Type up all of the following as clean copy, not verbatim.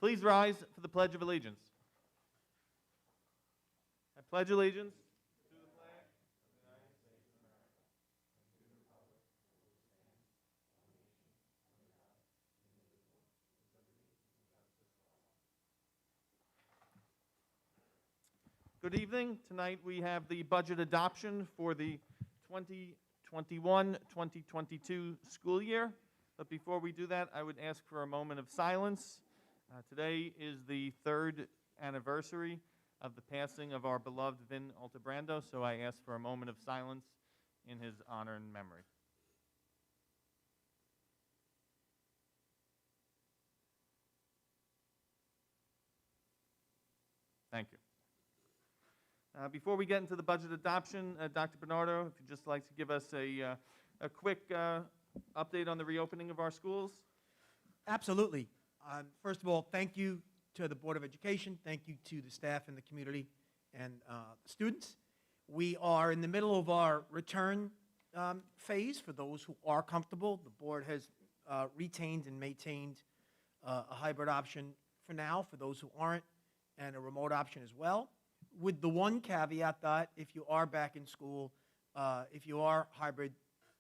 Please rise for the Pledge of Allegiance. I pledge allegiance to the flag of the United States of America and to the republic for which it stands, one nation, under God, indivisible, with liberty and justice for all. Good evening. Tonight we have the budget adoption for the 2021-2022 school year. But before we do that, I would ask for a moment of silence. Today is the 3rd anniversary of the passing of our beloved Vin Altabrando, so I ask for a moment of silence in his honor and memory. Thank you. Before we get into the budget adoption, Dr. Bernardo, if you'd just like to give us a quick update on the reopening of our schools. Absolutely. First of all, thank you to the Board of Education. Thank you to the staff and the community and students. We are in the middle of our return phase for those who are comfortable. The board has retained and maintained a hybrid option for now for those who aren't, and a remote option as well, with the one caveat that if you are back in school, if you are hybrid,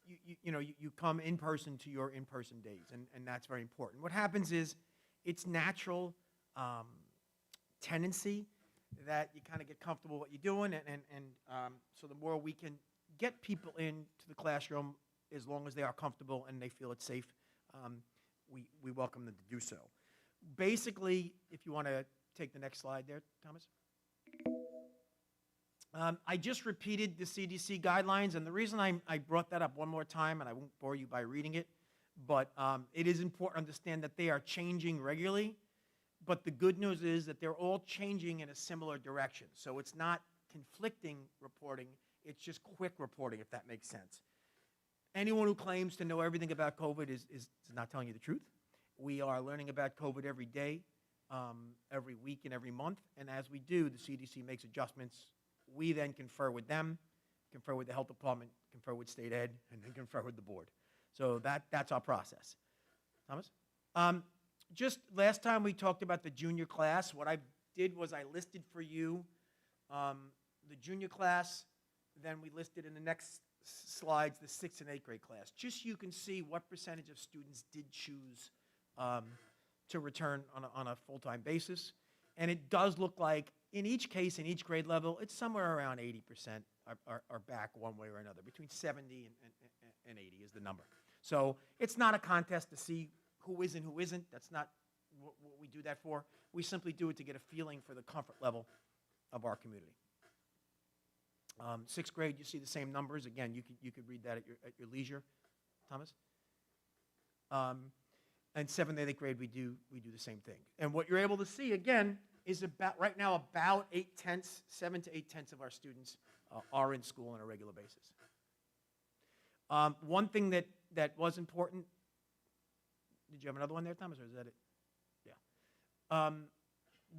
you come in person to your in-person days, and that's very important. What happens is it's natural tendency that you kind of get comfortable with what you're doing, and so the more we can get people into the classroom, as long as they are comfortable and they feel it's safe, we welcome them to do so. Basically, if you want to take the next slide there, Thomas. I just repeated the CDC guidelines, and the reason I brought that up one more time, and I won't bore you by reading it, but it is important to understand that they are changing regularly, but the good news is that they're all changing in a similar direction. So it's not conflicting reporting, it's just quick reporting, if that makes sense. Anyone who claims to know everything about COVID is not telling you the truth. We are learning about COVID every day, every week, and every month, and as we do, the CDC makes adjustments. We then confer with them, confer with the health department, confer with state ed, and then confer with the board. So that's our process. Thomas? Just last time we talked about the junior class. What I did was I listed for you the junior class, then we listed in the next slides the 6th and 8th grade class, just so you can see what percentage of students did choose to return on a full-time basis. And it does look like, in each case, in each grade level, it's somewhere around 80% are back one way or another. Between 70 and 80 is the number. So it's not a contest to see who is and who isn't. That's not what we do that for. We simply do it to get a feeling for the comfort level of our community. 6th grade, you see the same numbers. Again, you could read that at your leisure, Thomas. And 7th and 8th grade, we do the same thing. And what you're able to see, again, is about right now about 7 to 8/10 of our students are in school on a regular basis. One thing that was important. Did you have another one there, Thomas, or is that it? Yeah.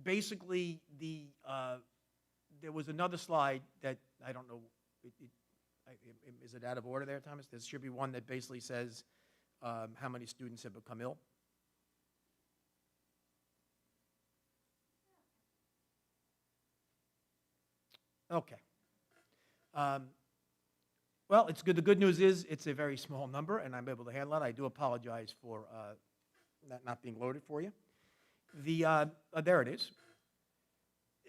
Basically, there was another slide that I don't know. Is it out of order there, Thomas? There should be one that basically says how many students have become ill. Okay. Well, it's good. The good news is it's a very small number, and I'm able to handle it. I do apologize for that not being loaded for you. There it is.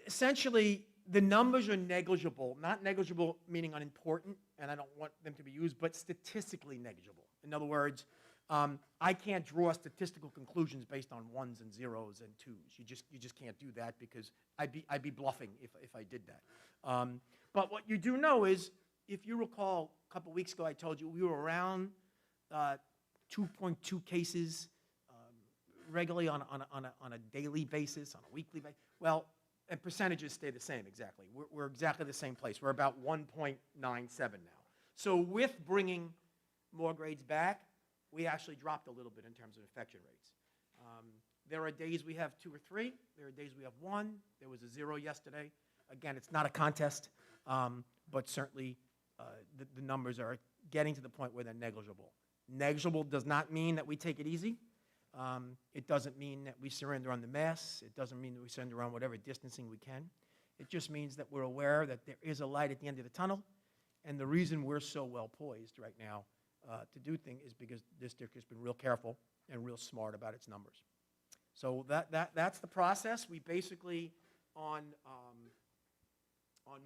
Essentially, the numbers are negligible. Not negligible meaning unimportant, and I don't want them to be used, but statistically negligible. In other words, I can't draw statistical conclusions based on 1s and 0s and 2s. You just can't do that because I'd be bluffing if I did that. But what you do know is, if you recall, a couple weeks ago I told you we were around 2.2 cases regularly on a daily basis, on a weekly basis. Well, and percentages stay the same exactly. We're exactly the same place. We're about 1.97 now. So with bringing more grades back, we actually dropped a little bit in terms of infection rates. There are days we have 2 or 3. There are days we have 1. There was a 0 yesterday. Again, it's not a contest, but certainly the numbers are getting to the point where they're negligible. Negligible does not mean that we take it easy. It doesn't mean that we surrender on the mask. It doesn't mean that we surrender on whatever distancing we can. It just means that we're aware that there is a light at the end of the tunnel, and the reason we're so well poised right now to do things is because this district has been real careful and real smart about its numbers. So that's the process. We basically, on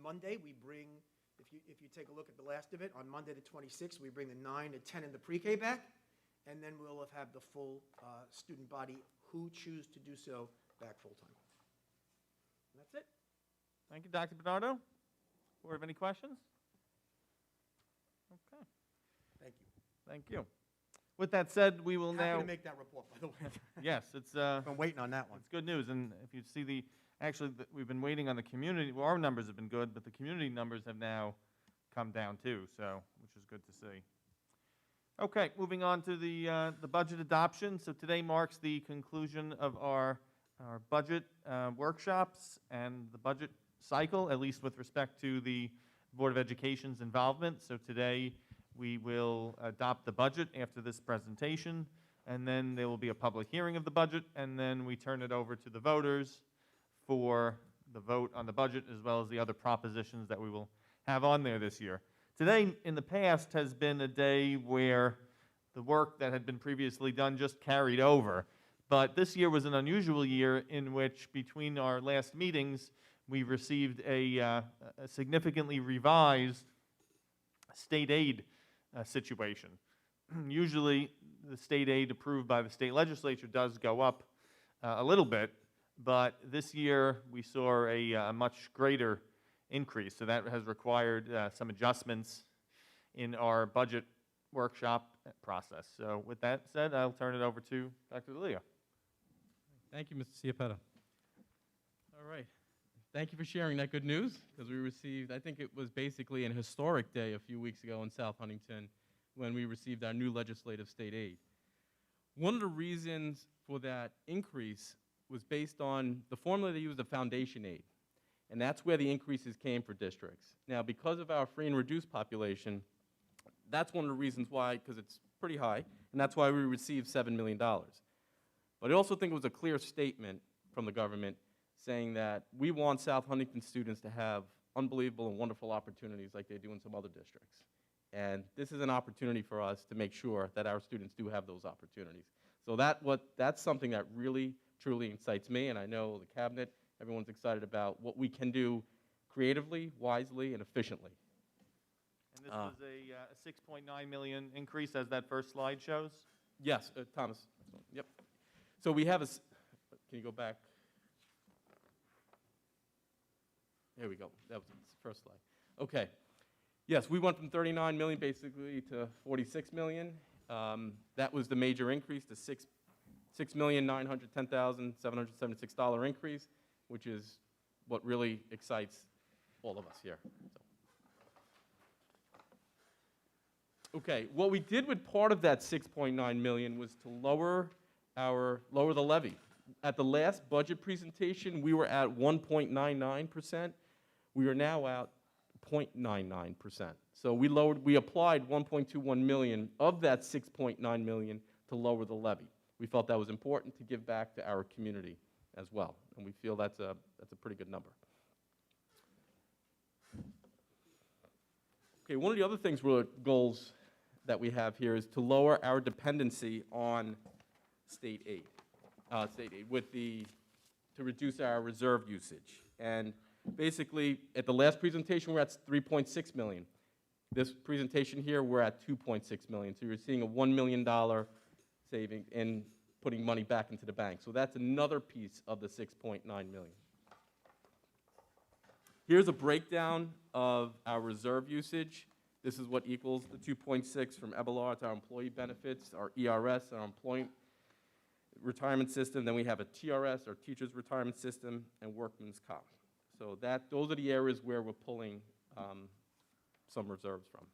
Monday, we bring, if you take a look at the last of it, on Monday the 26th, we bring the 9 to 10 in the pre-K back, and then we'll have the full student body who choose to do so back full-time. And that's it. Thank you, Dr. Bernardo. Board have any questions? Okay, Thank you. thank you. With that said, we will Happy now. to make that report, by the way. Yes, it's Been waiting on that one. it's good news, and if you see we've been waiting on the community. Well, our numbers have been good, but the community numbers have now come down too. So, which is good to see. Okay, moving on to the budget adoption. So today marks the conclusion of our budget workshops and the budget cycle, at least with respect to the Board of Education's involvement. So today we will adopt the budget after this presentation, and then there will be a public hearing of the budget, and then we turn it over to the voters for the vote on the budget, as well as the other propositions that we will have on there this year. Today, in the past, has been a day where the work that had been previously done just carried over. But this year was an unusual year in which, between our last meetings, we received a significantly revised state aid situation. Usually, the state aid approved by the state legislature does go up a little bit, but this year we saw a much greater increase. So that has required some adjustments in our budget workshop process. So with that said, I'll turn it over to Dr. DeLeo. Thank you, Mr. Ciapetta. All right. Thank you for sharing that good news, because we received, I think it was basically an historic day a few weeks ago in South Huntington when we received our new legislative state aid. One of the reasons for that increase was based on the formula they used, the foundation aid, and that's where the increases came for districts. Now, because of our free and reduced population, that's one of the reasons why, because it's pretty high, and that's why we received $7 million. But I also think it was a clear statement from the government saying that we want South Huntington students to have unbelievable and wonderful opportunities like they do in some other districts. And this is an opportunity for us to make sure that our students do have those opportunities. So that's something that really, truly excites me, and I know the cabinet, everyone's excited about what we can do creatively, wisely, and efficiently. And this was a $6.9 million increase, as that first slide shows? Yes, Thomas. Yep. So we have can you go back? There we go. That was the first slide. Okay. Yes, we went from 39 million basically to 46 million. That was the major increase, the $6,910,776 increase, which is what really excites all of us here. So. Okay, what we did with part of that 6.9 million was to lower the levy. At the last budget presentation, we were at 1.99%. We are now at 0.99%. So we applied 1.21 million of that 6.9 million to lower the levy. We felt that was important to give back to our community as well, and we feel that's a pretty good number. Okay, one of the other things, goals that we have here is to lower our dependency on state aid, to reduce our reserve usage. And basically, at the last presentation, we're at 3.6 million. This presentation here, we're at 2.6 million. So you're seeing a $1 million saving in putting money back into the bank. So that's another piece of the 6.9 million. Here's a breakdown of our reserve usage. This is what equals the 2.6 from EBLR to our employee benefits, our ERS, our employee retirement system. Then we have a TRS, our teacher's retirement system, and workman's comp. So those are the areas where we're pulling some reserves from.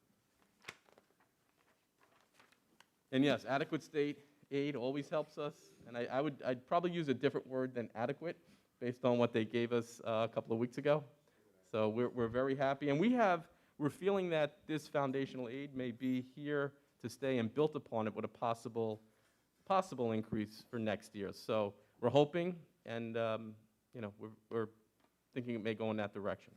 And yes, adequate state aid always helps us. And I'd probably use a different word than adequate based on what they gave us a couple of weeks ago. So we're very happy. And we're feeling that this foundational aid may be here to stay and built upon it with a possible possible increase for next year. So we're hoping, and you know, we're thinking it may go in that direction.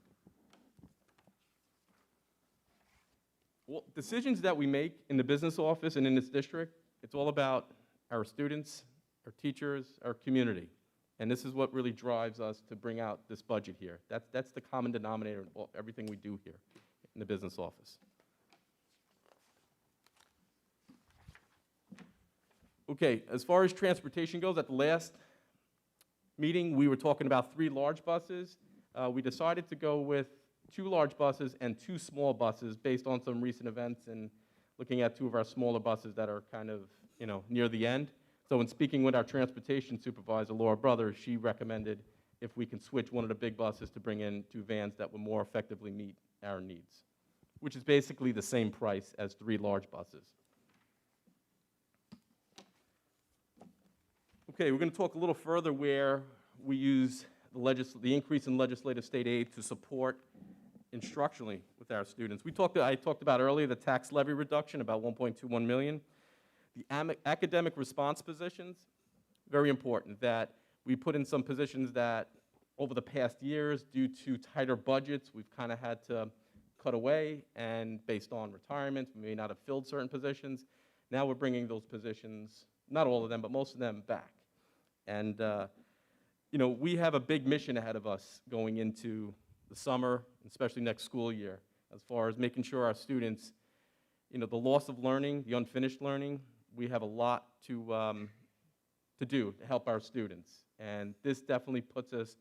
Well, decisions that we make in the business office and in this district, it's all about our students, our teachers, our community. And this is what really drives us to bring out this budget here. That's the common denominator in everything we do here in the business office. Okay, as far as transportation goes, at the last meeting, we were talking about 3 large buses. We decided to go with 2 large buses and 2 small buses based on some recent events and looking at 2 of our smaller buses that are kind of, you know, near the end. So in speaking with our transportation supervisor, Laura Brother, she recommended if we can switch one of the big buses to bring in 2 vans that would more effectively meet our needs, which is basically the same price as 3 large buses. Okay, we're going to talk a little further where we use the increase in legislative state aid to support instructionally with our students. I talked about earlier the tax levy reduction, about $1.21 million. The academic response positions, very important, that we put in some positions that over the past years, due to tighter budgets, we've kind of had to cut away, and based on retirements, we may not have filled certain positions. Now we're bringing those positions, not all of them, but most of them back. And you know, we have a big mission ahead of us going into the summer, especially next school year, as far as making sure our students, you know, the loss of learning, the unfinished learning, we have a lot to do to help our students. And this definitely puts us,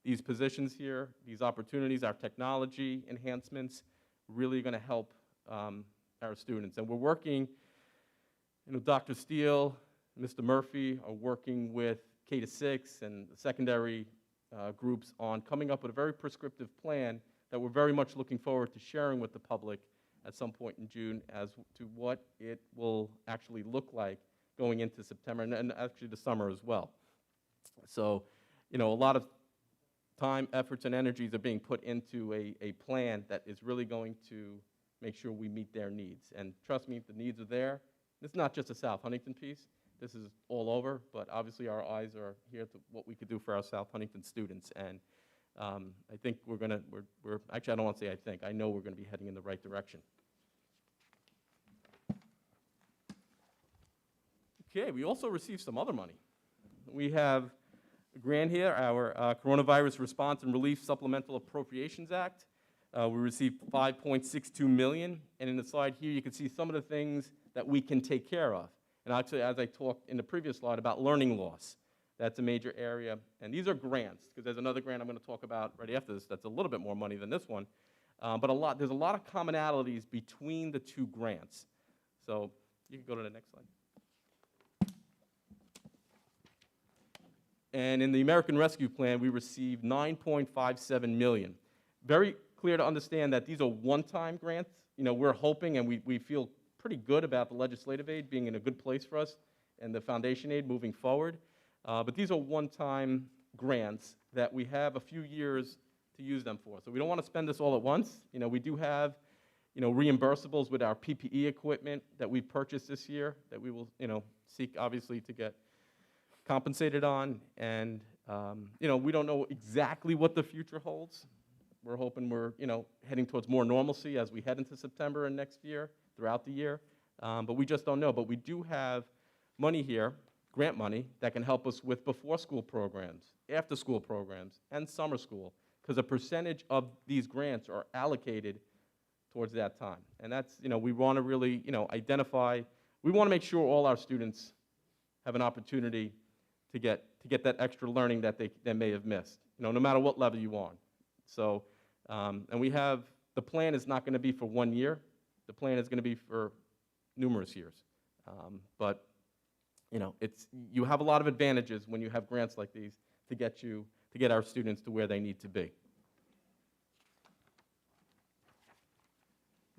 these positions here, these opportunities, our technology enhancements, really going to help our students. And we're working, you know, Dr. Steele, Mr. Murphy are working with K-6 and the secondary groups on coming up with a very prescriptive plan that we're very much looking forward to sharing with the public at some point in June as to what it will actually look like going into September and actually the summer as well. So, you know, a lot of time, efforts, and energies are being put into a plan that is really going to make sure we meet their needs. And trust me, the needs are there. It's not just a South Huntington piece. This is all over, but obviously our eyes are here to what we could do for our South Huntington students. And I think actually I don't want to say I think, I know we're going to be heading in the right direction. Okay, we also received some other money. We have a grant here, our Coronavirus Response and Relief Supplemental Appropriations Act. We received $5.62 million, and in the slide here you can see some of the things that we can take care of. And actually, as I talked in the previous slide about learning loss, that's a major area. And these are grants, because there's another grant I'm going to talk about right after this that's a little bit more money than this one. But there's a lot of commonalities between the 2 grants. So you can go to the next slide. And in the American Rescue Plan, we received $9.57 million. Very clear to understand that these are one-time grants. You know, we're hoping and we feel pretty good about the legislative aid being in a good place for us and the foundation aid moving forward. But these are one-time grants that we have a few years to use them for. So we don't want to spend this all at once. You know, we do have, you know, reimbursables with our PPE equipment that we purchased this year that we will, you know, seek obviously to get compensated on. And, you know, we don't know exactly what the future holds. We're hoping we're, you know, heading towards more normalcy as we head into September and next year, throughout the year. But we just don't know. But we do have money here, grant money, that can help us with before-school programs, after-school programs, and summer school, because a percentage of these grants are allocated towards that time. And that's, you know, we want to really, you know, identify, we want to make sure all our students have an opportunity to get that extra learning that they may have missed, you know, no matter what level you're on. So, and we have, the plan is not going to be for 1 year. The plan is going to be for numerous years. But, you know, you have a lot of advantages when you have grants like these to get our students to where they need to be.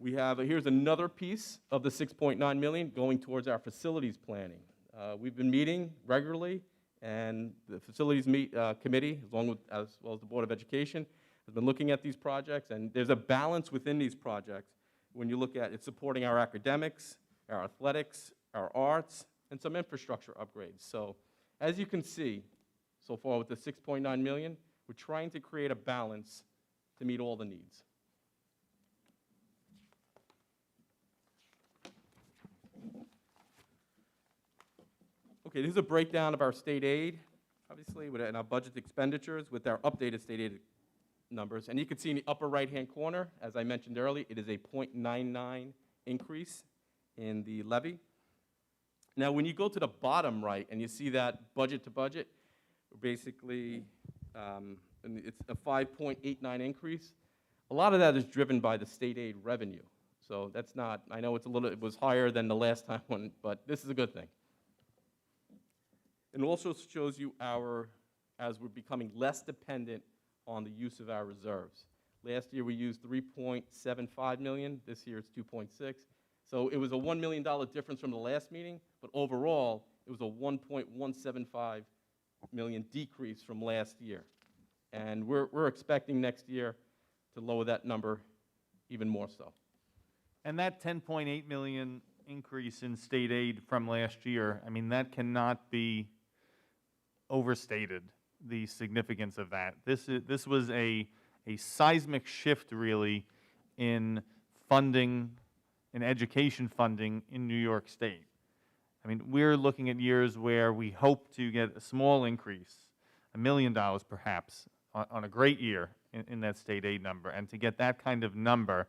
Here's another piece of the $6.9 million going towards our facilities planning. We've been meeting regularly, and the facilities committee, as well as the Board of Education, has been looking at these projects, and there's a balance within these projects when you look at it supporting our academics, our athletics, our arts, and some infrastructure upgrades. So as you can see, so far with the 6.9 million, we're trying to create a balance to meet all the needs. Okay, this is a breakdown of our state aid, obviously, and our budget expenditures with our updated state aid numbers. And you can see in the upper right-hand corner, as I mentioned earlier, it is a 0.99 increase in the levy. Now, when you go to the bottom right and you see that budget to budget, basically, and it's a 5.89 increase. A lot of that is driven by the state aid revenue. So that's not, I know it was higher than the last time one, but this is a good thing. It also shows you as we're becoming less dependent on the use of our reserves. Last year we used 3.75 million, this year it's 2.6. So it was a $1 million difference from the last meeting, but overall it was a 1.175 million decrease from last year. And we're expecting next year to lower that number even more so. And that 10.8 million increase in state aid from last year, I mean, that cannot be overstated, the significance of that. This was a seismic shift, really, in funding, in education funding in New York State. I mean, we're looking at years where we hope to get a small increase, $1 million perhaps, on a great year in that state aid number, and to get that kind of number.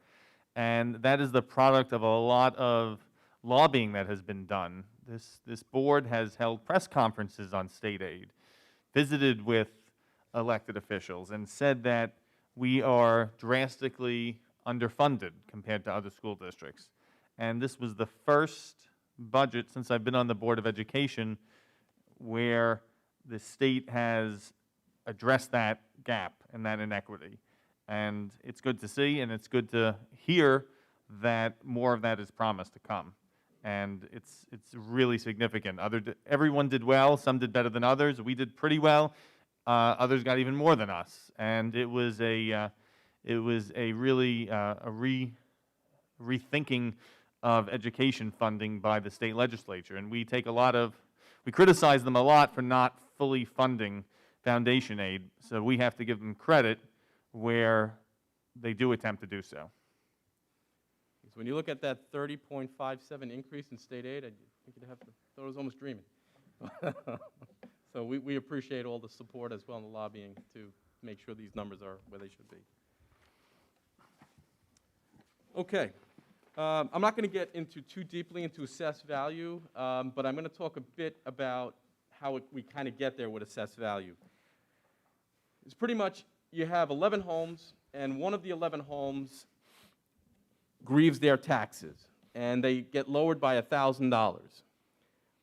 And that is the product of a lot of lobbying that has been done. This board has held press conferences on state aid, visited with elected officials, and said that we are drastically underfunded compared to other school districts. And this was the first budget since I've been on the Board of Education where the state has addressed that gap and that inequity. And it's good to see, and it's good to hear that more of that is promised to come. And it's really significant. Everyone did well. Some did better than others. We did pretty well. Others got even more than us. And it was a really rethinking of education funding by the state legislature. And we criticize them a lot for not fully funding foundation aid. So we have to give them credit where they do attempt to do so. So when you look at that 30.57 increase in state aid, I think you'd have to, thought I was almost dreaming. So we appreciate all the support as well in the lobbying to make sure these numbers are where they should be. Okay. I'm not going to get into too deeply into assessed value, but I'm going to talk a bit about how we kind of get there with assessed value. It's pretty much you have 11 homes, and one of the 11 homes grieves their taxes, and they get lowered by $1,000.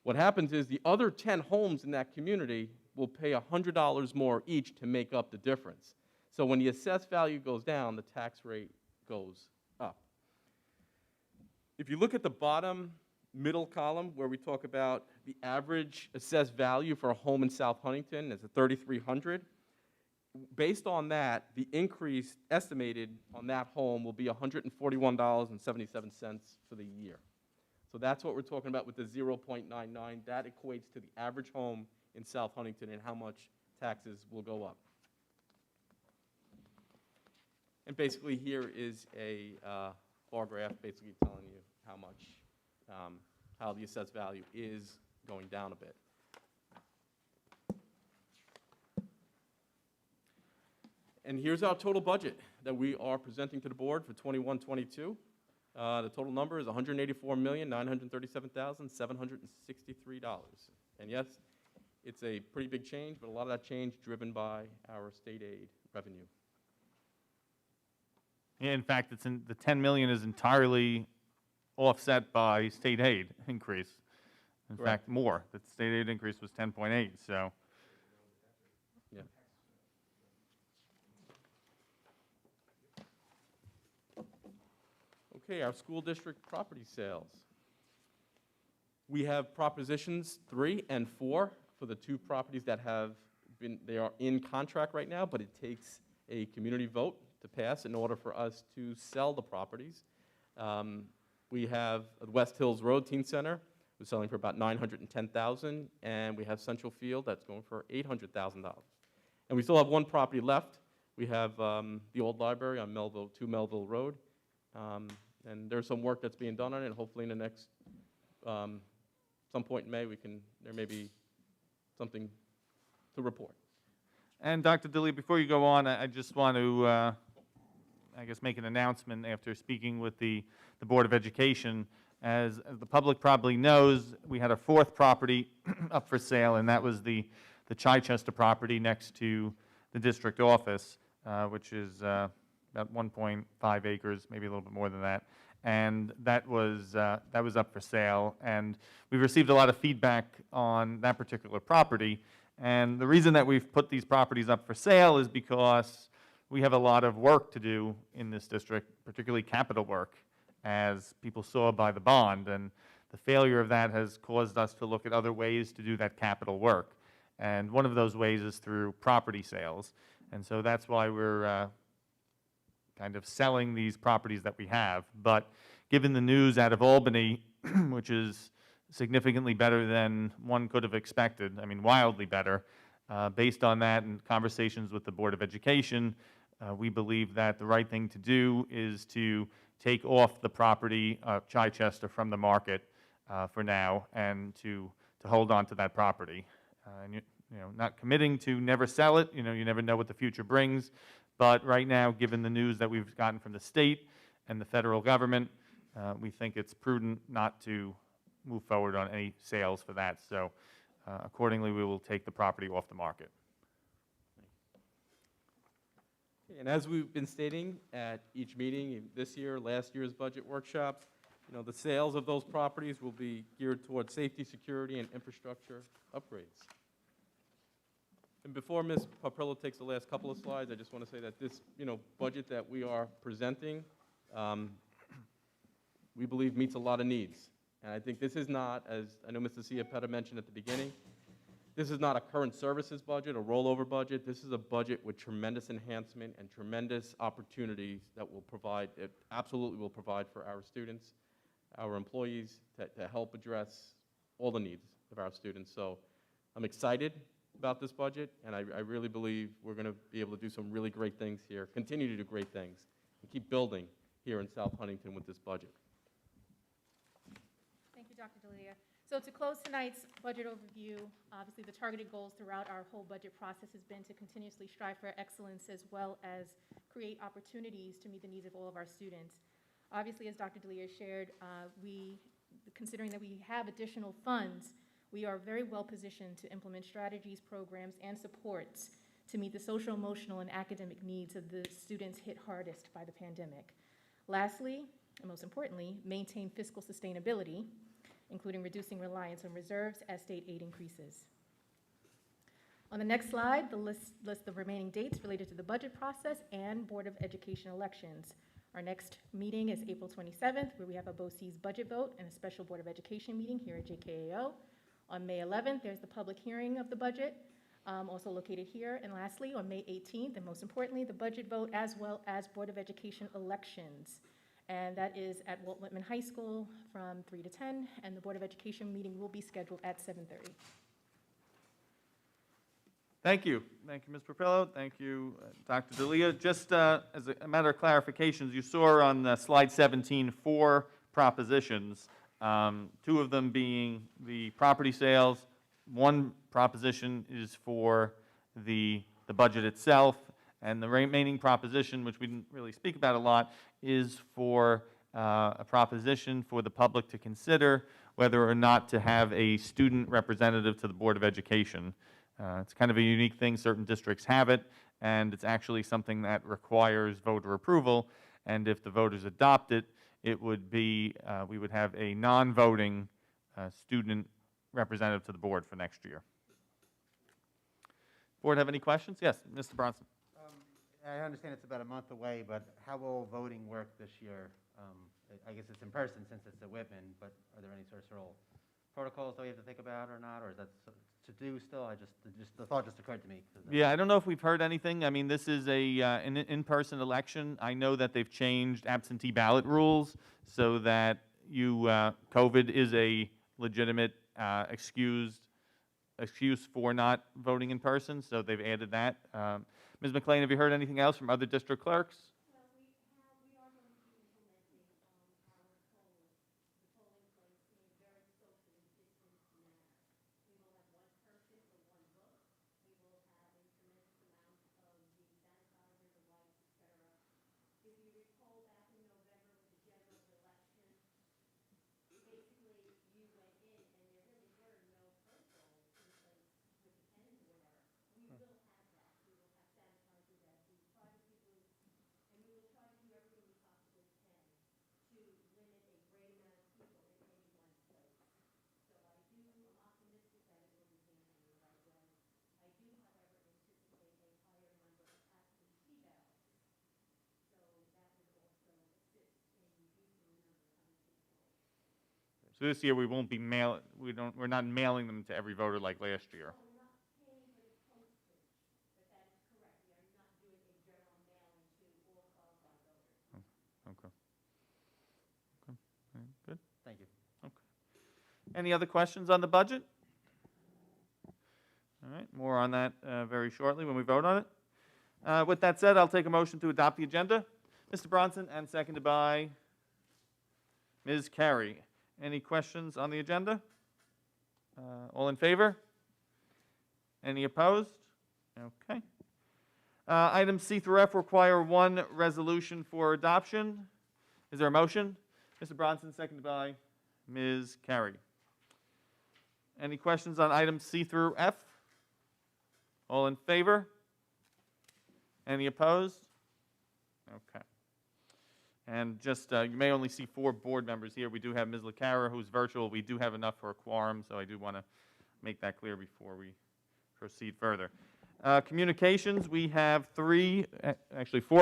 What happens is the other 10 homes in that community will pay $100 more each to make up the difference. So when the assessed value goes down, the tax rate goes up. If you look at the bottom middle column where we talk about the average assessed value for a home in South Huntington is at $3,300. Based on that, the increase estimated on that home will be $141.77 for the year. So that's what we're talking about with the 0.99. That equates to the average home in South Huntington and how much taxes will go up. And basically here is a bar graph basically telling you how much, how the assessed value is going down a bit. And here's our total budget that we are presenting to the board for 21-22. The total number is $184,937,763. And yes, it's a pretty big change, but a lot of that change driven by our state aid revenue. Yeah, in fact, the 10 million is entirely offset by state aid increase. In Correct. fact, more. The state aid increase was 10.8, so. Yeah. Okay, our school district property sales. We have propositions 3 and 4 for the 2 properties that they are in contract right now, but it takes a community vote to pass in order for us to sell the properties. We have West Hills Road Teen Center, We're selling for about $910,000, and we have Central Field that's going for $800,000. And we still have one property left. We have the old library on 2 Melville Road, and there's some work that's being done on it, and hopefully in the next, some point in May, there may be something to report. And Dr. D'Elia, before you go on, I just want to, I guess, make an announcement after speaking with the Board of Education. As the public probably knows, we had a fourth property up for sale, and that was the Chichester property next to the district office, which is about 1.5 acres, maybe a little bit more than that. And that was up for sale, and we've received a lot of feedback on that particular property. And the reason that we've put these properties up for sale is because we have a lot of work to do in this district, particularly capital work, as people saw by the bond. And the failure of that has caused us to look at other ways to do that capital work. And one of those ways is through property sales. And so that's why we're kind of selling these properties that we have. But given the news out of Albany, which is significantly better than one could have expected, I mean, wildly better, based on that and conversations with the Board of Education, we believe that the right thing to do is to take off the property of Chichester from the market for now, and to hold on to that property. And you know, not committing to never sell it. You know, you never know what the future brings. But right now, given the news that we've gotten from the state and the federal government, we think it's prudent not to move forward on any sales for that. So accordingly, we will take the property off the market. And as we've been stating at each meeting this year, last year's budget workshop, you know, the sales of those properties will be geared towards safety, security, and infrastructure upgrades. And before Ms. Paprillo takes the last couple of slides, I just want to say that this, you know, budget that we are presenting, we believe meets a lot of needs. And I think this is not, as I know Mr. Ciapetta mentioned at the beginning, this is not a current services budget, a rollover budget. This is a budget with tremendous enhancement and tremendous opportunities that will provide, it absolutely will provide for our students, our employees, to help address all the needs of our students. So I'm excited about this budget, and I really believe we're going to be able to do some really great things here, continue to do great things, and keep building here in South Huntington with this budget. Thank you, Dr. D'Elia. So to close tonight's budget overview, obviously the targeted goals throughout our whole budget process has been to continuously strive for excellence as well as create opportunities to meet the needs of all of our students. Obviously, as Dr. D'Elia shared, considering that we have additional funds, we are very well positioned to implement strategies, programs, and supports to meet the social, emotional, and academic needs of the students hit hardest by the pandemic. Lastly, and most importantly, maintain fiscal sustainability, including reducing reliance on reserves as state aid increases. On the next slide, the list of remaining dates related to the budget process and Board of Education elections. Our next meeting is April 27th, where we have a BOCES budget vote and a special Board of Education meeting here at JKAO. On May 11th, there's the public hearing of the budget, also located here. And lastly, on May 18th, and most importantly, the budget vote as well as Board of Education elections. And that is at Walt Whitman High School from 3 to 10, and the Board of Education meeting will be scheduled at 7:30. Thank you. Thank you, Ms. Paprillo. Thank you, Dr. D'Elia. Just as a matter of clarifications, you saw on slide 17 4 propositions, 2 of them being the property sales. One proposition is for the budget itself, and the remaining proposition, which we didn't really speak about a lot, is for a proposition for the public to consider whether or not to have a student representative to the Board of Education. It's kind of a unique thing. Certain districts have it, and it's actually something that requires voter approval. And if the voters adopt it, it would be, we would have a non-voting student representative to the board for next year. Board have any questions? Yes, Mr. Bronson. I understand it's about a month away, but how will voting work this year? I guess it's in person since it's at Whitman, but are there any sort of protocols that we have to think about or not, or is that to do still? The thought just occurred to me. Yeah, I don't know if we've heard anything. I mean, this is an in-person election. I know that they've changed absentee ballot rules so that COVID is a legitimate excuse for not voting in person, so they've added that. Ms. McLean, have you heard anything else from other district clerks? So this year we won't be we're not mailing them to every voter like last year. Okay. Okay. All right, good. Thank you. Any other questions on the budget? All right, more on that very shortly when we vote on it. With that said, I'll take a motion to adopt the agenda. Mr. Bronson, and seconded by Ms. Carey. Any questions on the agenda? All in favor? Any opposed? Okay. Items C through F require one resolution for adoption. Is there a motion? Mr. Bronson, seconded by Ms. Carey. Any questions on items C through F? All in favor? Any opposed? Okay. And just, you may only see 4 board members here. We do have Ms. LaCara, who's virtual. We do have enough for a quorum, so I do want to make that clear before we proceed further. Communications, we have 4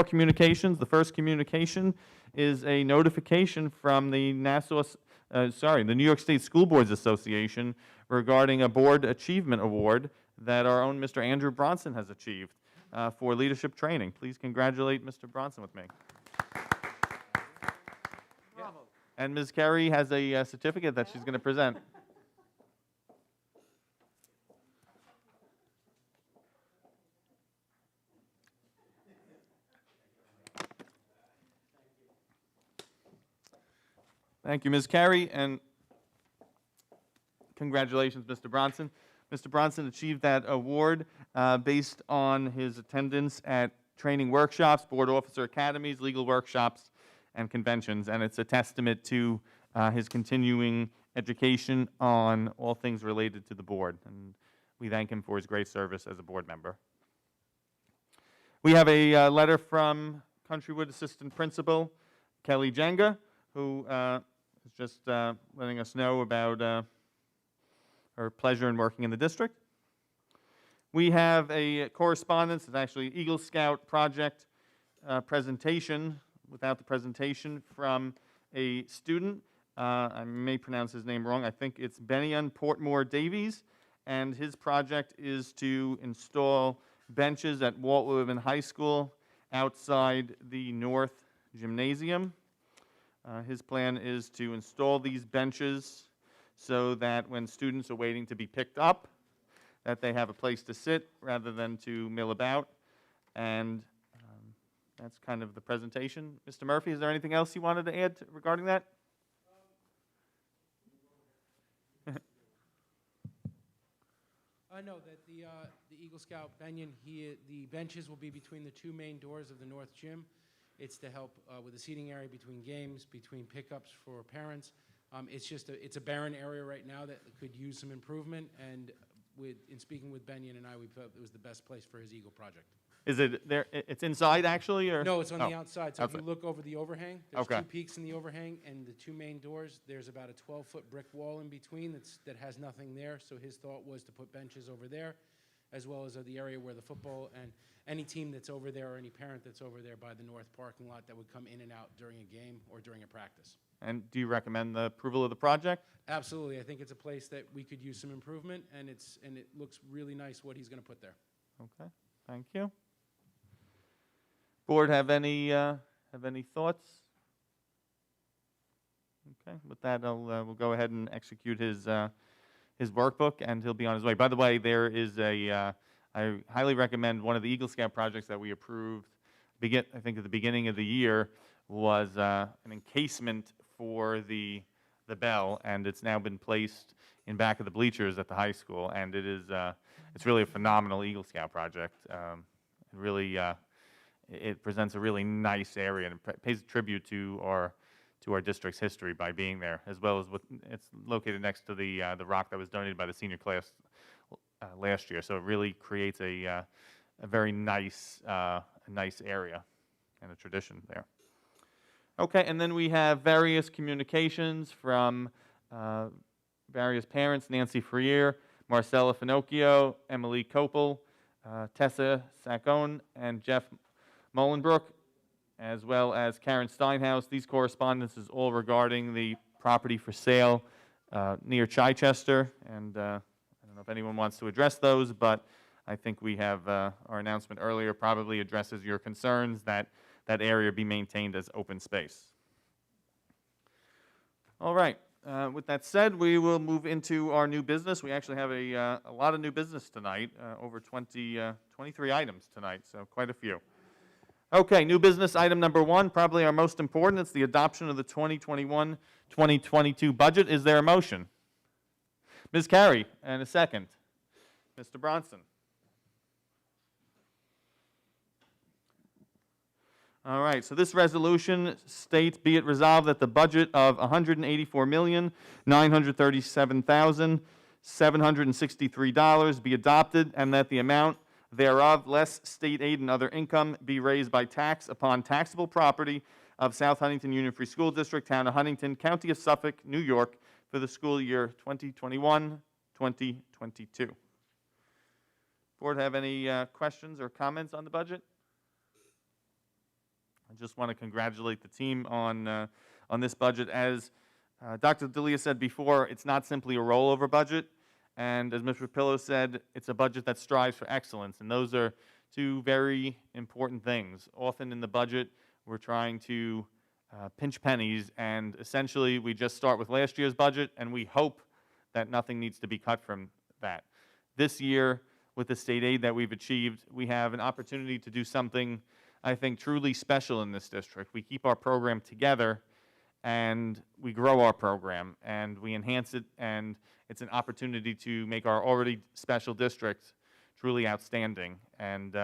communications. The first communication is a notification from the the New York State School Boards Association regarding a board achievement award that our own Mr. Andrew Bronson has achieved for leadership training. Please congratulate Mr. Bronson with me. Bravo. And Ms. Carey has a certificate that she's going to present. Thank you, Ms. Carey, and congratulations, Mr. Bronson. Mr. Bronson achieved that award based on his attendance at training workshops, board officer academies, legal workshops, and conventions, and it's a testament to his continuing education on all things related to the board, and we thank him for his great service as a board member. We have a letter from Countrywood Assistant Principal Kelly Jenga, who is just letting us know about her pleasure in working in the district. We have a correspondence, it's actually Eagle Scout project presentation, without the presentation, from a student. I may pronounce his name wrong. I think it's Benyon Portmore Davies, and his project is to install benches at Walt Whitman High School outside the North Gymnasium. His plan is to install these benches so that when students are waiting to be picked up, that they have a place to sit rather than to mill about. And that's kind of the presentation. Mr. Murphy, is there anything else you wanted to add regarding that? I know that the Eagle Scout Benyon, the benches will be between the 2 main doors of the North Gym. It's to help with the seating area between games, between pickups for parents. It's a barren area right now that could use some improvement, and in speaking with Benyon and I, we felt it was the best place for his Eagle project. Is it there? It's inside actually, or No, it's on the outside. So outside. if you look over the overhang, there's Okay. 2 peaks in the overhang, and the 2 main doors, there's about a 12-foot brick wall in between that has nothing there. So his thought was to put benches over there, as well as the area where the football and any team that's over there or any parent that's over there by the north parking lot that would come in and out during a game or during a practice. And do you recommend the approval of the project? Absolutely. I think it's a place that we could use some improvement, and it looks really nice what he's going to put there. Okay, thank you. Board have any thoughts? Okay, with that, we'll go ahead and execute his workbook, and he'll be on his way. By the way, there is I highly recommend one of the Eagle Scout projects that we approved, I think at the beginning of the year, was an encasement for the bell, and it's now been placed in back of the bleachers at the high school, and it's really a phenomenal Eagle Scout project. It really it presents a really nice area, and it pays tribute to our district's history by being there, as well as it's located next to the rock that was donated by the senior class last year. So it really creates a very nice area and a tradition there. Okay, and then we have various communications from various parents: Nancy Freer, Marcella Finocchio, Emily Kopel, Tessa Sacone, and Jeff Molenbrook, as well as Karen Steinhaus. These correspondences all regarding the property for sale near Chichester, and I don't know if anyone wants to address those, but I think we have our announcement earlier probably addresses your concerns that that area be maintained as open space. All right. With that said, we will move into our new business. We actually have a lot of new business tonight, over 23 items tonight, so quite a few. Okay, new business item number 1, probably our most important. It's the adoption of the 2021-2022 budget. Is there a motion? Ms. Carey, and a second. Mr. Bronson. All right, so this resolution states, be it resolved that the budget of $184,937,763 be adopted, and that the amount thereof, less state aid and other income, be raised by tax upon taxable property of South Huntington Union Free School District, Town of Huntington, County of Suffolk, New York, for the school year 2021-2022. Board have any questions or comments on the budget? I just want to congratulate the team on this budget. As Dr. D'Elia said before, it's not simply a rollover budget, and as Mr. Pillow said, it's a budget that strives for excellence, and those are two very important things. Often in the budget, we're trying to pinch pennies, and essentially we just start with last year's budget, and we hope that nothing needs to be cut from that. This year, with the state aid that we've achieved, we have an opportunity to do something, I think, truly special in this district. We keep our program together, and we grow our program, and we enhance it, and it's an opportunity to make our already special district truly outstanding, and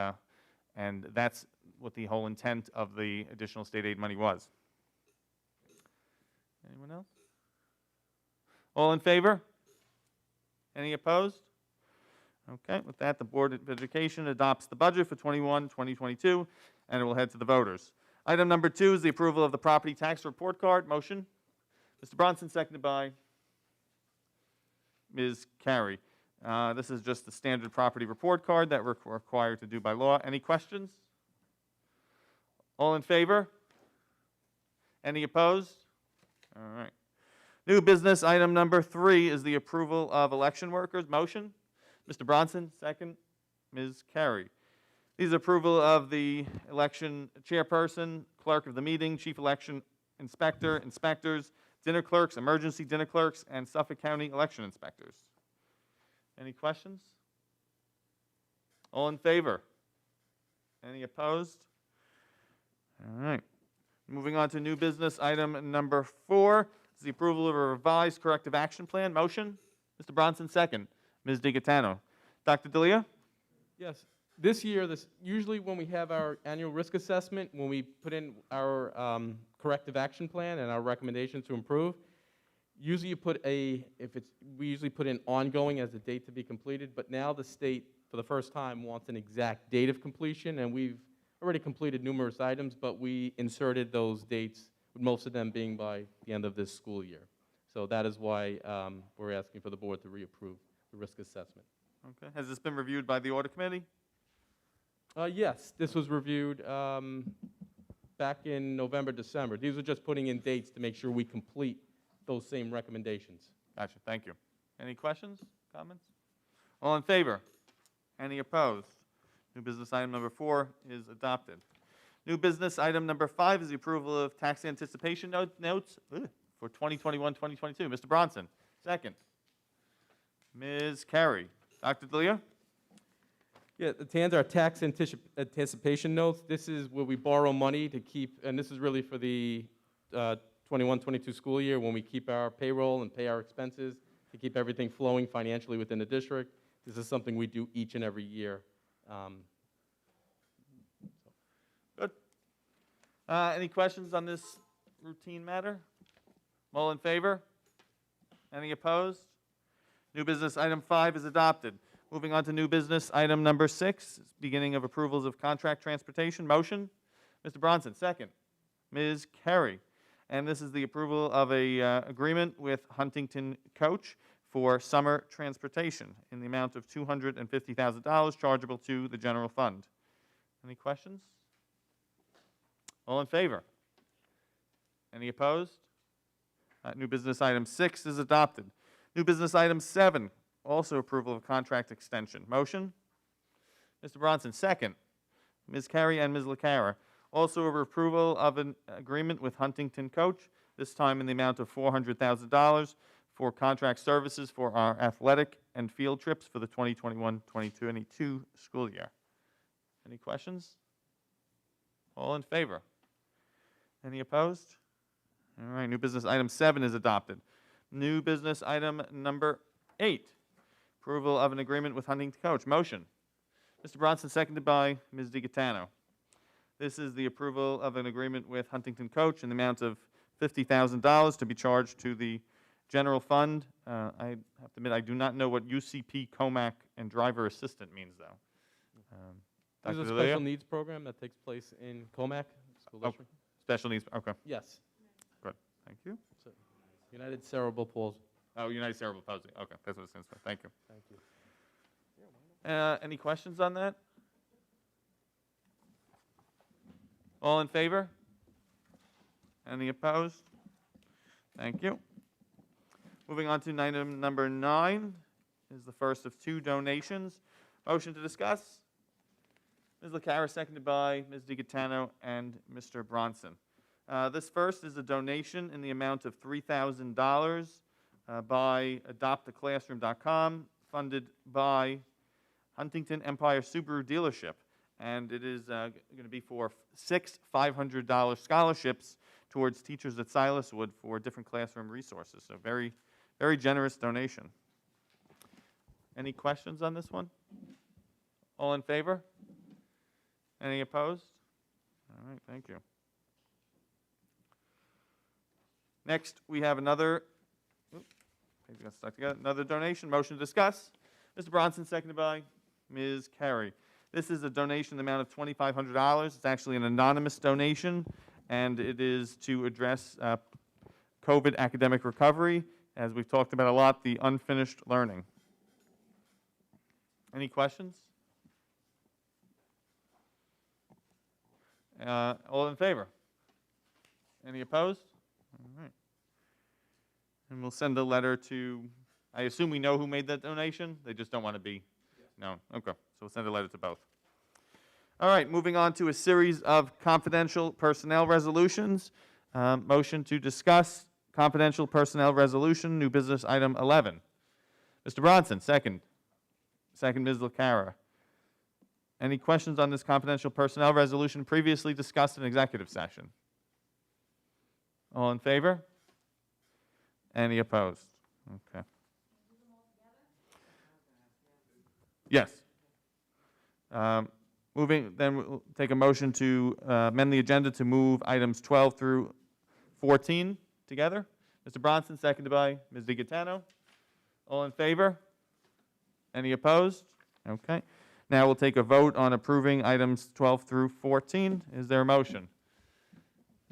that's what the whole intent of the additional state aid money was. Anyone else? All in favor? Any opposed? Okay, with that, the Board of Education adopts the budget for 2022, and it will head to the voters. Item number 2 is the approval of the property tax report card. Motion? Mr. Bronson, seconded by Ms. Carey. This is just the standard property report card that we're required to do by law. Any questions? All in favor? Any opposed? All right. New business item number 3 is the approval of election workers. Motion? Mr. Bronson, second. Ms. Carey. These are approval of the election chairperson, clerk of the meeting, chief election inspector, inspectors, dinner clerks, emergency dinner clerks, and Suffolk County election inspectors. Any questions? All in favor? Any opposed? All right. Moving on to new business item number 4 is the approval of a revised corrective action plan. Motion? Mr. Bronson, second. Ms. DiGaetano. Dr. D'Elia? Yes. This year, usually when we have our annual risk assessment, when we put in our corrective action plan and our recommendations to improve, usually we usually put in ongoing as a date to be completed, but now the state, for the first time, wants an exact date of completion, and we've already completed numerous items, but we inserted those dates, with most of them being by the end of this school year. So that is why we're asking for the board to reapprove the risk assessment. Okay. Has this been reviewed by the audit committee? Yes, this was reviewed back in November, December. These are just putting in dates to make sure we complete those same recommendations. Gotcha. Thank you. Any questions, comments? All in favor? Any opposed? New business item number 4 is adopted. New business item number 5 is the approval of tax anticipation notes for for 2021-2022. Mr. Bronson, second. Ms. Carey. Dr. D'Elia? Yeah, to answer our tax anticipation notes, this is where we borrow money to keep, and this is really for the 21-22 school year, when we keep our payroll and pay our expenses, to keep everything flowing financially within the district. This is something we do each and every year. Good. Any questions on this routine matter? All in favor? Any opposed? New business item 5 is adopted. Moving on to new business item number 6, beginning of approvals of contract transportation. Motion? Mr. Bronson, second. Ms. Carey. And this is the approval of a agreement with Huntington Coach for summer transportation in the amount of $250,000 chargeable to the general fund. Any questions? All in favor? Any opposed? New business item 6 is adopted. New business item 7, also approval of contract extension. Motion? Mr. Bronson, second. Ms. Carey and Ms. LaCara. Also a approval of an agreement with Huntington Coach, this time in the amount of $400,000 for contract services for our athletic and field trips for the 2021-2022 school year. Any questions? All in favor? Any opposed? All right, new business item 7 is adopted. New business item number 8, approval of an agreement with Huntington Coach. Motion. Mr. Bronson, seconded by Ms. DiGaetano. This is the approval of an agreement with Huntington Coach in the amount of $50,000 to be charged to the general fund. I have to admit, I do not know what UCP, COMAC, and driver assistant means, though. There's a Dr. special D'Elia? needs program that takes place in COMAC School Oh. District. Special needs, okay, Yes, good, thank you. United Cerebral Palsy. Oh, United Cerebral Palsy, okay, that's what it stands for, thank you. Thank you. Any questions on that? All in favor? Any opposed? Thank you. Moving on to item number 9 is the first of 2 donations. Motion to discuss? Ms. LaCara, seconded by Ms. DiGaetano and Mr. Bronson. This first is a donation in the amount of $3,000 by adoptaclassroom.com, funded by Huntington Empire Subaru dealership. And it is going to be for 6 $500 scholarships towards teachers at Silaswood for different classroom resources. So very, very generous donation. Any questions on this one? All in favor? Any opposed? All right, thank you. Next, we have another, pages got stuck together, another donation. Motion to discuss. Mr. Bronson, seconded by Ms. Carey. This is a donation in the amount of $2,500. It's actually an anonymous donation, and it is to address COVID academic recovery, as we've talked about a lot, the unfinished learning. Any questions? All in favor? Any opposed? All right. And we'll send a letter to, I assume we know who made that donation? They just don't want to be known. Okay, so we'll send a letter to both. All right, moving on to a series of confidential personnel resolutions. Motion to discuss confidential personnel resolution, new business item 11. Mr. Bronson, second. Second, Ms. LaCara. Any questions on this confidential personnel resolution previously discussed in executive session? All in favor? Any opposed? Okay. Yes. Then we'll take a motion to amend the agenda to move items 12 through 14 together. Mr. Bronson, seconded by Ms. DiGaetano. All in favor? Any opposed? Okay. Now we'll take a vote on approving items 12 through 14. Is there a motion?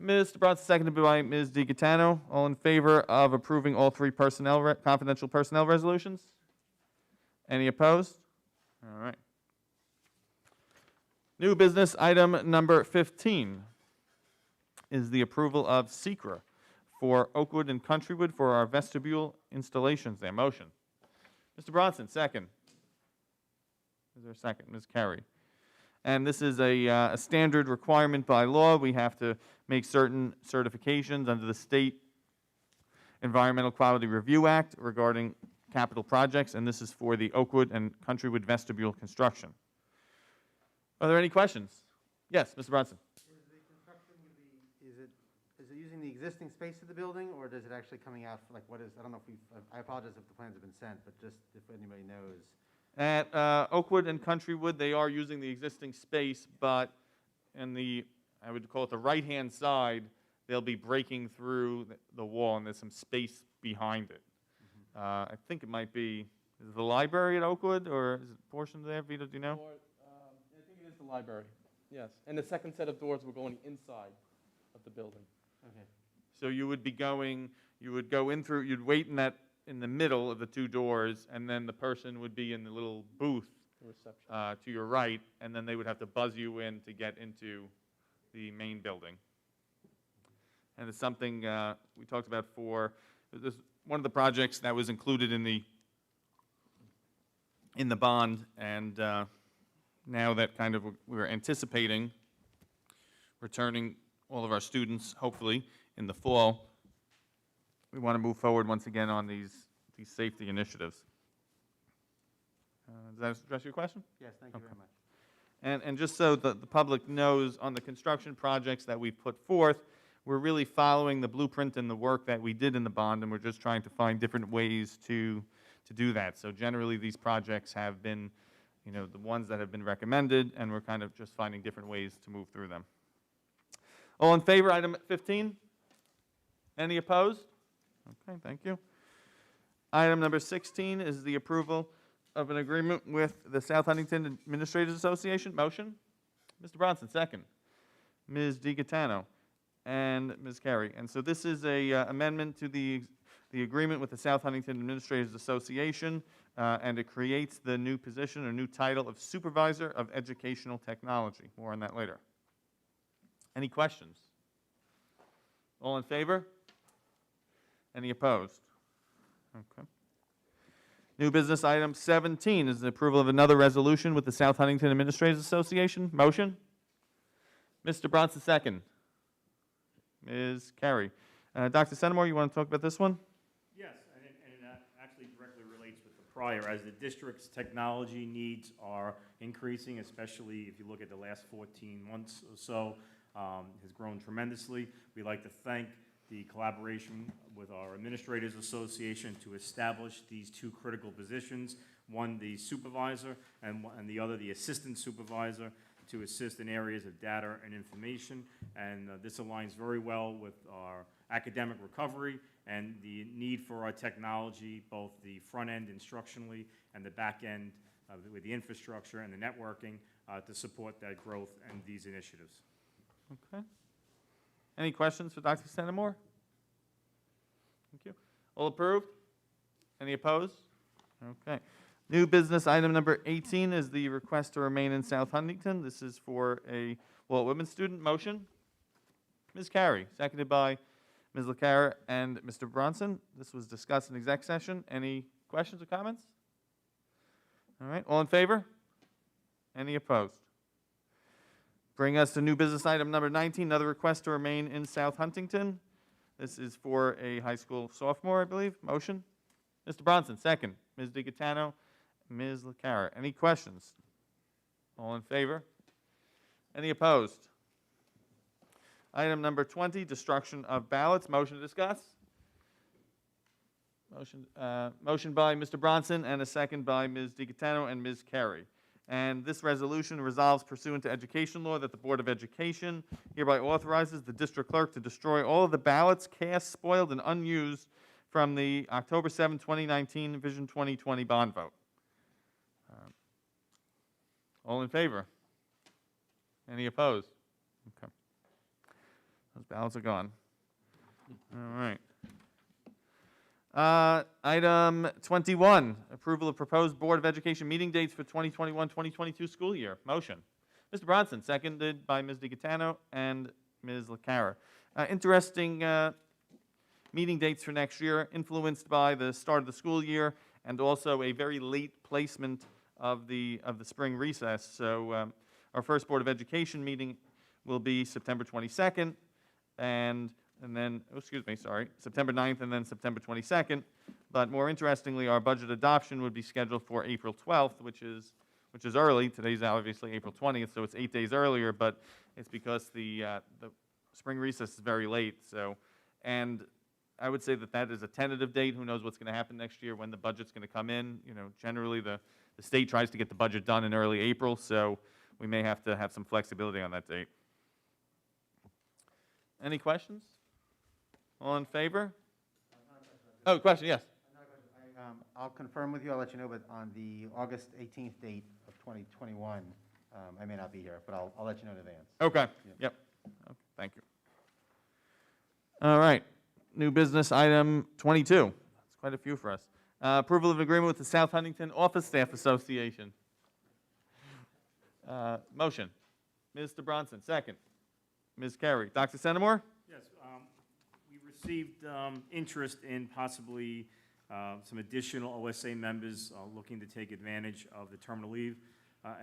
Mr. Bronson, seconded by Ms. DiGaetano. All in favor of approving all 3 confidential personnel resolutions? Any opposed? All right. New business item number 15 is the approval of SECRA for Oakwood and Countrywood for our vestibule installations there. Motion. Mr. Bronson, second. Is there a second? Ms. Carey. And this is a standard requirement by law. We have to make certain certifications under the state Environmental Quality Review Act regarding capital projects, and this is for the Oakwood and Countrywood vestibule construction. Are there any questions? Yes, Mr. Bronson. Is the construction going to be, is it using the existing space of the building, or is it actually coming out, like, what is, I don't know if we've, I apologize if the plans have been sent, but just if anybody knows. At Oakwood and Countrywood, they are using the existing space, but in the, I would call it the right-hand side, they'll be breaking through the wall, and there's some space behind it. I think it might be, is it the library at Oakwood, or is it a portion there, Vito, do you know? I think it is the library, yes. And the second set of doors will go on the inside of the building. Okay. So you would be going, you would go in through, you'd wait in the middle of the two doors, and then the person would be in the little booth The reception. to your right, and then they would have to buzz you in to get into the main building. And it's something we talked about for, this one of the projects that was included in the bond, and now that kind of we're anticipating returning all of our students, hopefully, in the fall, we want to move forward once again on these safety initiatives. Does that address your question? Yes, thank you very much. And just so the public knows, on the construction projects that we put forth, we're really following the blueprint and the work that we did in the bond, and we're just trying to find different ways to do that. So generally, these projects have been, the ones that have been recommended, and we're kind of just finding different ways to move through them. All in favor, item 15? Any opposed? Okay, thank you. Item number 16 is the approval of an agreement with the South Huntington Administrators Association. Motion? Mr. Bronson, second. Ms. DiGaetano and Ms. Carey. And so this is a amendment to the agreement with the South Huntington Administrators Association, and it creates the new position or new title of Supervisor of Educational Technology. More on that later. Any questions? All in favor? Any opposed? Okay. New business item 17 is the approval of another resolution with the South Huntington Administrators Association. Motion? Mr. Bronson, second. Ms. Carey. Dr. Senamore, you want to talk about this one? Yes, and that actually directly relates with the prior, as the district's technology needs are increasing, especially if you look at the last 14 months or so, has grown tremendously. We'd like to thank the collaboration with our Administrators Association to establish these two critical positions, one the supervisor and the other the assistant supervisor, to assist in areas of data and information. And this aligns very well with our academic recovery and the need for our technology, both the front end instructionally and the back end with the infrastructure and the networking to support that growth and these initiatives. Okay. Any questions for Dr. Senamore? Thank you. All approved? Any opposed? Okay. New business item number 18 is the request to remain in South Huntington. This is for a Walt Whitman student. Motion? Ms. Carey, seconded by Ms. LaCara and Mr. Bronson. This was discussed in exec session. Any questions or comments? All right. All in favor? Any opposed? Bring us to new business item number 19, another request to remain in South Huntington. This is for a high school sophomore, I believe. Motion? Mr. Bronson, second. Ms. DiGaetano, Ms. LaCara. Any questions? All in favor? Any opposed? Item number 20, destruction of ballots. Motion to discuss? Motion by Mr. Bronson and a second by Ms. DiGaetano and Ms. Carey. And this resolution resolves pursuant to education law that the Board of Education hereby authorizes the district clerk to destroy all of the ballots cast, spoiled, and unused from the October 7, 2019 Vision 2020 bond vote. All in favor? Any opposed? Okay. Those ballots are gone. All right. Item 21, approval of proposed Board of Education meeting dates for 2021-2022 school year. Motion. Mr. Bronson, seconded by Ms. DiGaetano and Ms. LaCara. Interesting meeting dates for next year, influenced by the start of the school year and also a very late placement of the spring recess. So our first Board of Education meeting will be September 22nd, and and then, oh, excuse me, sorry, September 9th and then September 22nd. But more interestingly, our budget adoption would be scheduled for April 12th, which is early. Today's obviously April 20th, so it's 8 days earlier, but it's because the spring recess is very late. So, and I would say that that is a tentative date. Who knows what's going to happen next year when the budget's going to come in. You know, generally the state tries to get the budget done in early April, so we may have to have some flexibility on that date. Any questions? All in favor? Oh, question, yes. I'll confirm with you, I'll let you know, but on the August 18th date of 2021, I may not be here, but I'll let you know in advance. Okay, yep. Okay, thank you. All right, new business item 22. That's quite a few for us. Approval of agreement with the South Huntington Office Staff Association. Motion. Mr. Bronson, second. Ms. Carey. Dr. Centimore? Yes, we received interest in possibly some additional OSA members looking to take advantage of the terminal leave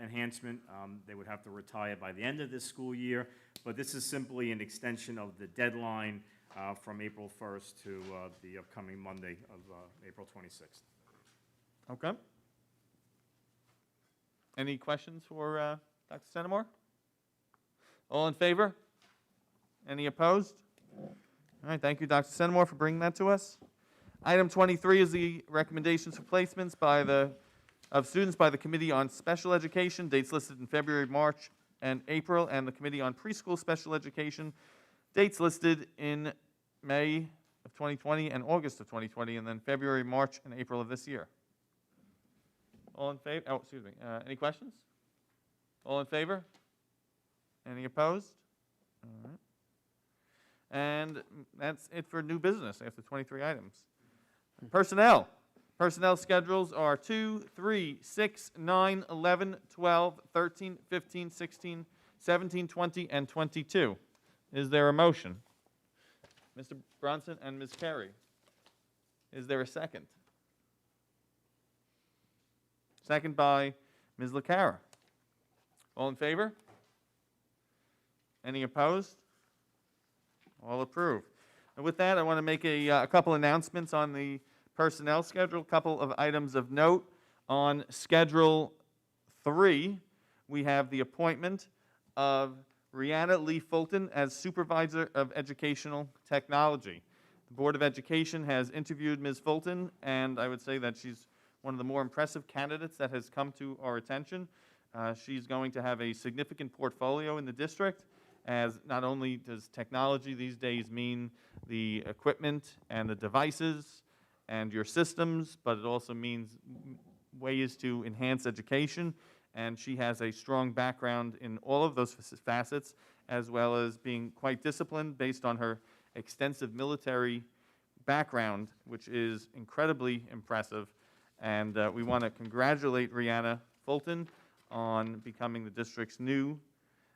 enhancement. They would have to retire by the end of this school year, but this is simply an extension of the deadline from April 1st to the upcoming Monday of April 26th. Okay. Any questions for Dr. Centimore? All in favor? Any opposed? All right, thank you, Dr. Centimore, for bringing that to us. Item 23 is the recommendations for placements of students by the Committee on Special Education, dates listed in February, March, and April, and the Committee on Preschool Special Education, dates listed in May of 2020 and August of 2020, and then February, March, and April of this year. All in favor? Oh, excuse me. Any questions? All in favor? Any opposed? All right. And that's it for new business after 23 items. Personnel. Personnel schedules are 2, 3, 6, 9, 11, 12, 13, 15, 16, 17, 20, and 22. Is there a motion? Mr. Bronson and Ms. Carey. Is there a second? Second by Ms. LaCara. All in favor? Any opposed? All approved. And with that, I want to make a couple announcements on the personnel schedule, a couple of items of note. On Schedule 3, we have the appointment of Rihanna Lee Fulton as Supervisor of Educational Technology. The Board of Education has interviewed Ms. Fulton, and I would say that she's one of the more impressive candidates that has come to our attention. She's going to have a significant portfolio in the district, as not only does technology these days mean the equipment and the devices and your systems, but it also means ways to enhance education. And she has a strong background in all of those facets, as well as being quite disciplined based on her extensive military background, which is incredibly impressive. And we want to congratulate Rihanna Fulton on becoming the district's new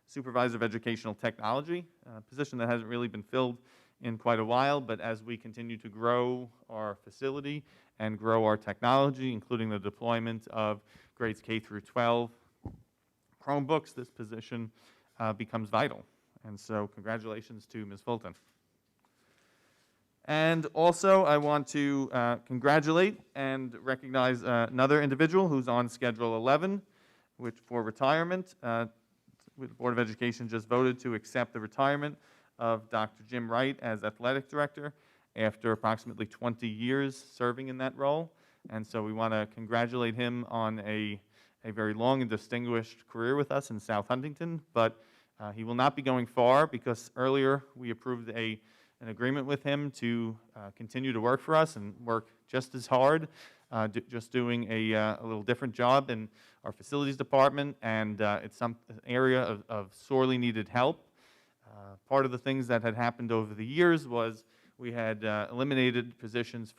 Supervisor of Educational Technology, a position that hasn't really been filled in quite a while, but as we continue to grow our facility and grow our technology, including the deployment of grades K through 12 Chromebooks, this position becomes vital. And so congratulations to Ms. Fulton. And also, I want to congratulate and recognize another individual who's on Schedule 11, which for retirement. The Board of Education just voted to accept the retirement of Dr. Jim Wright as Athletic Director after approximately 20 years serving in that role. And so we want to congratulate him on a very long and distinguished career with us in South Huntington. But he will not be going far, because earlier we approved an agreement with him to continue to work for us and work just as hard, just doing a little different job in our facilities department, and it's an area of sorely needed help. Part of the things that had happened over the years was we had eliminated positions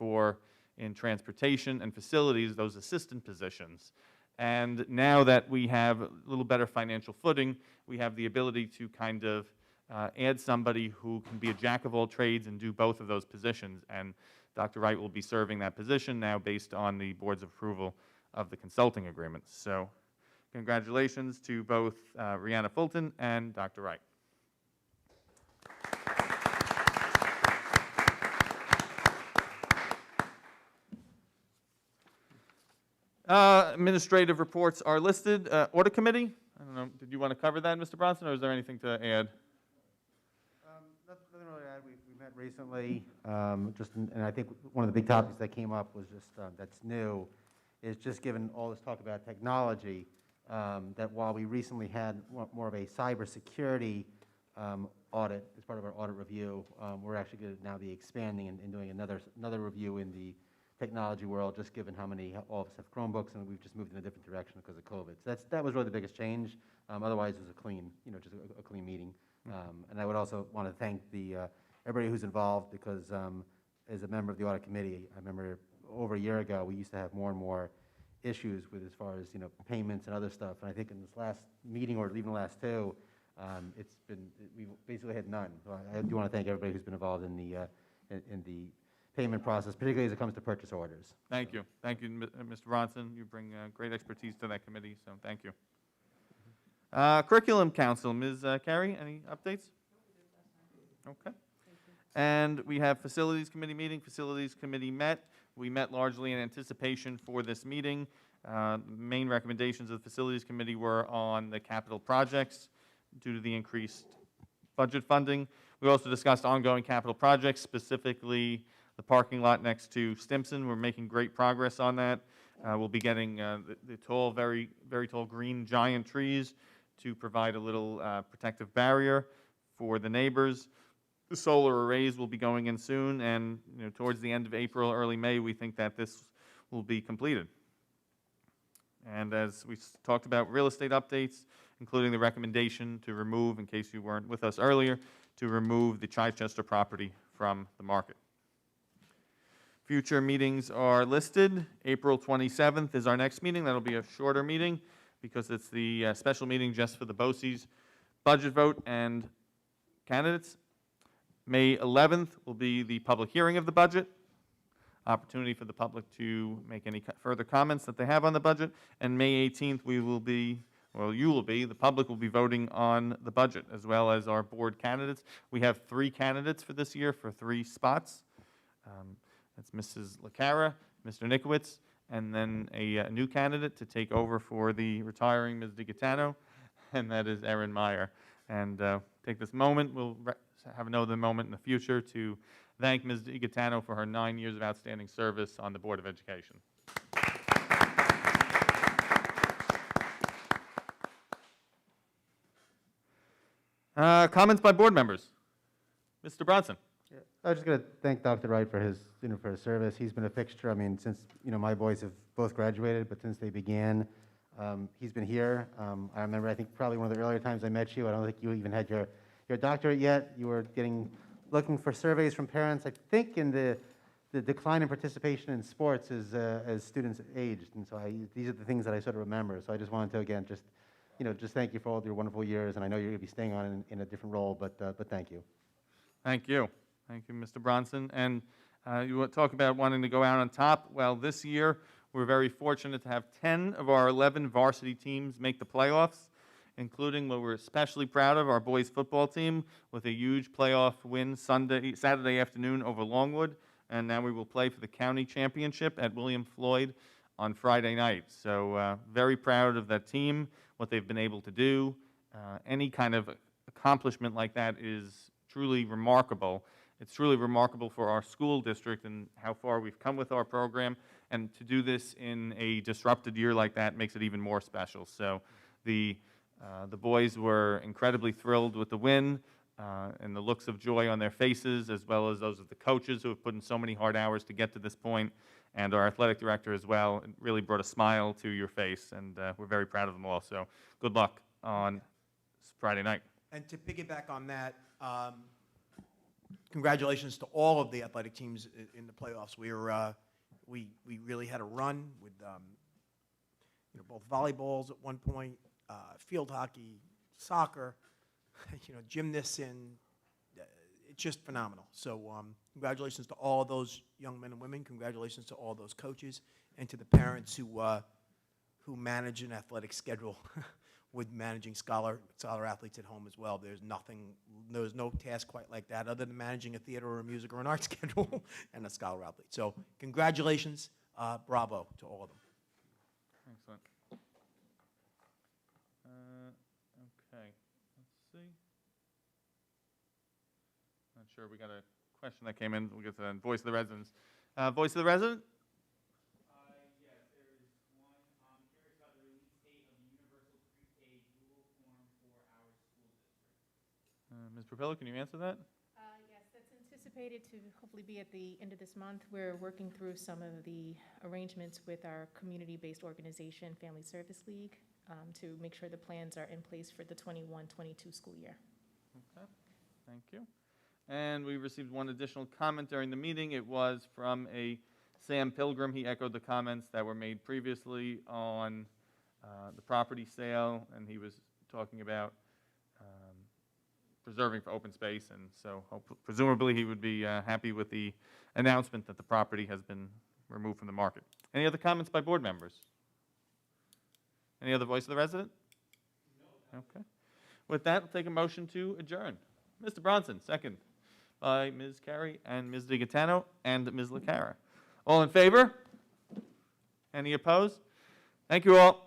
in transportation and facilities, those assistant positions. And now that we have a little better financial footing, we have the ability to kind of add somebody who can be a jack of all trades and do both of those positions. And Dr. Wright will be serving that position now based on the board's approval of the consulting agreements. So congratulations to both Rihanna Fulton and Dr. Wright. Administrative reports are listed. Audit Committee, I don't know, did you want to cover that, Mr. Bronson, or is there anything to add? Nothing really to add. We met recently, and I think one of the big topics that came up was just, that's new, is just given all this talk about technology, that while we recently had more of a cybersecurity audit as part of our audit review, we're actually going to now be expanding and doing another review in the technology world, just given how many all of us have Chromebooks, and we've just moved in a different direction because of COVID. So that was really the biggest change. Otherwise, it was a clean, just a clean meeting. And I would also want to thank everybody who's involved, because as a member of the audit committee, I remember over a year ago, we used to have more and more issues with as far as payments and other stuff. And I think in this last meeting, or even the last two, we've basically had none. So I do want to thank everybody who's been involved in the payment process, particularly as it comes to purchase orders. Thank you. Thank you, Mr. Bronson. You bring great expertise to that committee, so thank you. Curriculum Council, Ms. Carey, any updates? Okay. And we have Facilities Committee meeting. Facilities Committee met. We met largely in anticipation for this meeting. Main recommendations of the Facilities Committee were on the capital projects due to the increased budget funding. We also discussed ongoing capital projects, specifically the parking lot next to Stimson. We're making great progress on that. We'll be getting the tall, very, very tall green giant trees to provide a little protective barrier for the neighbors. The solar arrays will be going in soon, and towards the end of April, early May, we think that this will be completed. And as we talked about, real estate updates, including the recommendation to remove, in case you weren't with us earlier, to remove the Chichester property from the market. Future meetings are listed. April 27th is our next meeting. That'll be a shorter meeting because it's the special meeting just for the BOCES budget vote and candidates. May 11th will be the public hearing of the budget, opportunity for the public to make any further comments that they have on the budget. And May 18th, the public will be voting on the budget, as well as our board candidates. We have 3 candidates for this year for 3 spots. That's Mrs. LaCara, Mr. Nikowitz, and then a new candidate to take over for the retiring Ms. DiGaetano, and that is Erin Meyer. And take this moment, we'll have another moment in the future to thank Ms. DiGaetano for her 9 years of outstanding service on the Board of Education. Comments by board members. Mr. Bronson. Yeah, I was just going to thank Dr. Wright for his service. He's been a fixture. I mean, since my boys have both graduated, but since they began, he's been here. I remember, I think probably one of the earlier times I met you, I don't think you even had your doctorate yet. You were looking for surveys from parents. I think in the decline in participation in sports as students aged, and so these are the things that I sort of remember. So I just wanted to again just thank you for all your wonderful years, and I know you're going to be staying on in a different role, but thank you. Thank you. Thank you, Mr. Bronson. And you talk about wanting to go out on top. Well, this year, we're very fortunate to have 10 of our 11 varsity teams make the playoffs, including what we're especially proud of, our boys football team, with a huge playoff win Saturday afternoon over Longwood. And now we will play for the county championship at William Floyd on Friday night. So very proud of that team, what they've been able to do. Any kind of accomplishment like that is truly remarkable. It's truly remarkable for our school district and how far we've come with our program. And to do this in a disrupted year like that makes it even more special. So the boys were incredibly thrilled with the win and the looks of joy on their faces, as well as those of the coaches who have put in so many hard hours to get to this point, and our athletic director as well. It really brought a smile to your face, and we're very proud of them all. So good luck on Friday night. And to piggyback on that, congratulations to all of the athletic teams in the playoffs. We really had a run with both volleyballs at one point, field hockey, soccer, gymnasts, and it's just phenomenal. So congratulations to all of those young men and women. Congratulations to all those coaches and to the parents who manage an athletic schedule with managing scholar athletes at home as well. There's no task quite like that other than managing a theater or a music or an art schedule and a scholar athlete. So congratulations, bravo to all of them. not sure, we got a question that came in, we'll get to that. Voice of the residents. Voice of the resident? Yes, there is one. I'm curious about the release date of the universal prepaid Google form for our school district. Ms. Propillo, can you answer that? Yes, that's anticipated to hopefully be at the end of this month. We're working through some of the arrangements with our community-based organization, Family Service League, to make sure the plans are in place for the 21-22 school year. Okay, thank you. And we received one additional comment during the meeting. It was from a Sam Pilgrim. He echoed the comments that were made previously on the property sale, and he was talking about preserving for open space, and so presumably he would be happy with the announcement that the property has been removed from the market. Any other comments by board members? Any other voice of the resident? No. Okay. With that, I'll take a motion to adjourn. Mr. Bronson, second by Ms. Carey and Ms. DiGatano and Ms. LaCara. All in favor? Any opposed? Thank you all.